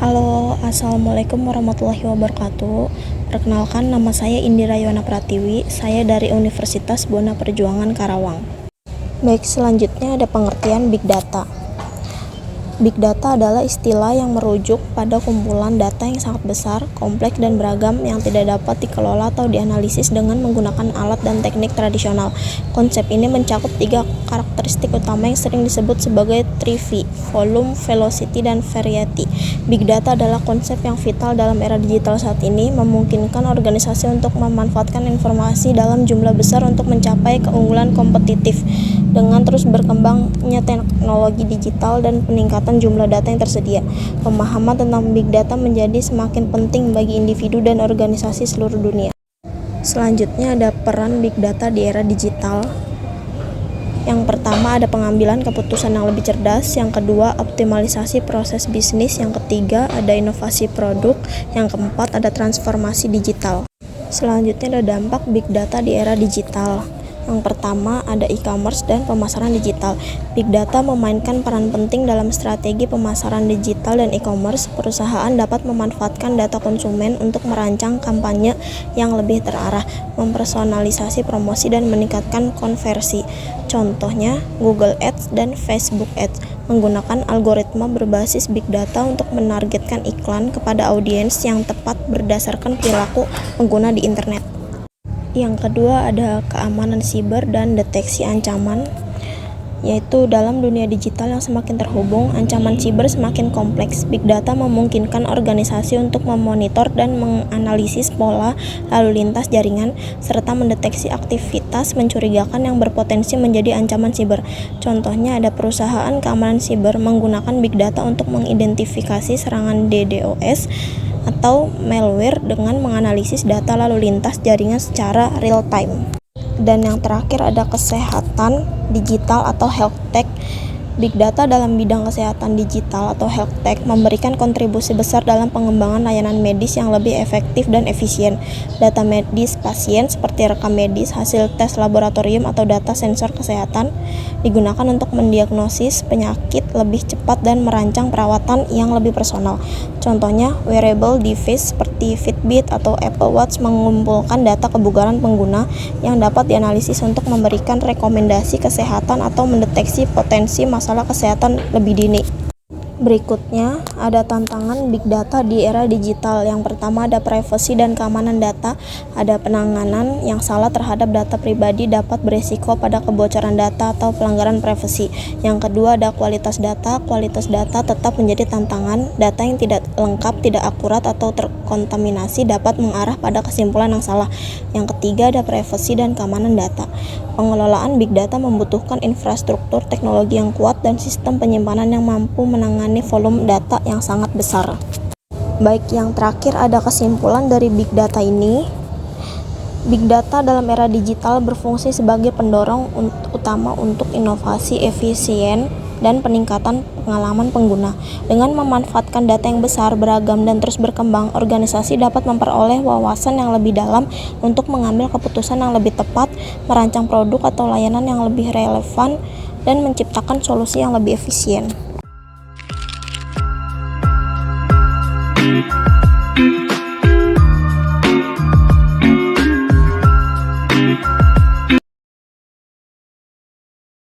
Halo, Assalamualaikum warahmatullahi wabarakatuh. Perkenalkan, nama saya Indira Yuwana Pratiwi. Saya dari Universitas Buana Perjuangan Karawang. Baik, selanjutnya ada pengertian Big Data. Big Data adalah istilah yang merujuk pada kumpulan data yang sangat besar, kompleks, dan beragam yang tidak dapat dikelola atau dianalisis dengan menggunakan alat dan teknik tradisional. Konsep ini mencakup 3 karakteristik utama yang sering disebut sebagai 3V: volume, velocity, dan variety. Big Data adalah konsep yang vital dalam era digital saat ini, memungkinkan organisasi untuk memanfaatkan informasi dalam jumlah besar untuk mencapai keunggulan kompetitif. Dengan terus berkembangnya teknologi digital dan peningkatan jumlah data yang tersedia, pemahaman tentang Big Data menjadi semakin penting bagi individu dan organisasi seluruh dunia. Selanjutnya ada peran Big Data di era digital. Yang pertama ada pengambilan keputusan yang lebih cerdas, yang kedua optimalisasi proses bisnis, yang ketiga ada inovasi produk, yang keempat ada transformasi digital. Selanjutnya ada dampak Big Data di era digital. Yang pertama ada e-commerce dan pemasaran digital. Big Data memainkan peran penting dalam strategi pemasaran digital dan e-commerce. Perusahaan dapat memanfaatkan data konsumen untuk merancang kampanye yang lebih terarah, mempersonalisasi promosi, dan meningkatkan konversi. Contohnya Google Ads dan Facebook Ads menggunakan algoritma berbasis Big Data untuk menargetkan iklan kepada audiens yang tepat berdasarkan perilaku pengguna di internet. Yang kedua ada keamanan siber dan deteksi ancaman, yaitu dalam dunia digital yang semakin terhubung, ancaman siber semakin kompleks. Big Data memungkinkan organisasi untuk memonitor dan menganalisis pola lalu lintas jaringan, serta mendeteksi aktivitas mencurigakan yang berpotensi menjadi ancaman siber. Contohnya ada perusahaan keamanan siber menggunakan Big Data untuk mengidentifikasi serangan DDoS atau malware dengan menganalisis data lalu lintas jaringan secara real time. Dan yang terakhir ada kesehatan digital atau health tech. Big Data dalam bidang kesehatan digital atau health tech memberikan kontribusi besar dalam pengembangan layanan medis yang lebih efektif dan efisien. Data medis pasien seperti rekam medis, hasil tes laboratorium, atau data sensor kesehatan digunakan untuk mendiagnosis penyakit lebih cepat dan merancang perawatan yang lebih personal. Contohnya, wearable device seperti Fitbit atau Apple Watch mengumpulkan data kebugaran pengguna yang dapat dianalisis untuk memberikan rekomendasi kesehatan atau mendeteksi potensi masalah kesehatan lebih dini. Berikutnya ada tantangan Big Data di era digital. Yang pertama ada privasi dan keamanan data. Ada penanganan yang salah terhadap data pribadi dapat berisiko pada kebocoran data atau pelanggaran privasi. Yang kedua ada kualitas data. Kualitas data tetap menjadi tantangan. Data yang tidak lengkap, tidak akurat, atau terkontaminasi dapat mengarah pada kesimpulan yang salah. Yang ketiga ada privasi dan keamanan data. Pengelolaan Big Data membutuhkan infrastruktur teknologi yang kuat dan sistem penyimpanan yang mampu menangani volume data yang sangat besar. Baik, yang terakhir ada kesimpulan dari Big Data ini. Big Data dalam era digital berfungsi sebagai pendorong utama untuk inovasi efisien dan peningkatan pengalaman pengguna. Dengan memanfaatkan data yang besar, beragam, dan terus berkembang, organisasi dapat memperoleh wawasan yang lebih dalam untuk mengambil keputusan yang lebih tepat, merancang produk atau layanan yang lebih relevan, dan menciptakan solusi yang lebih efisien.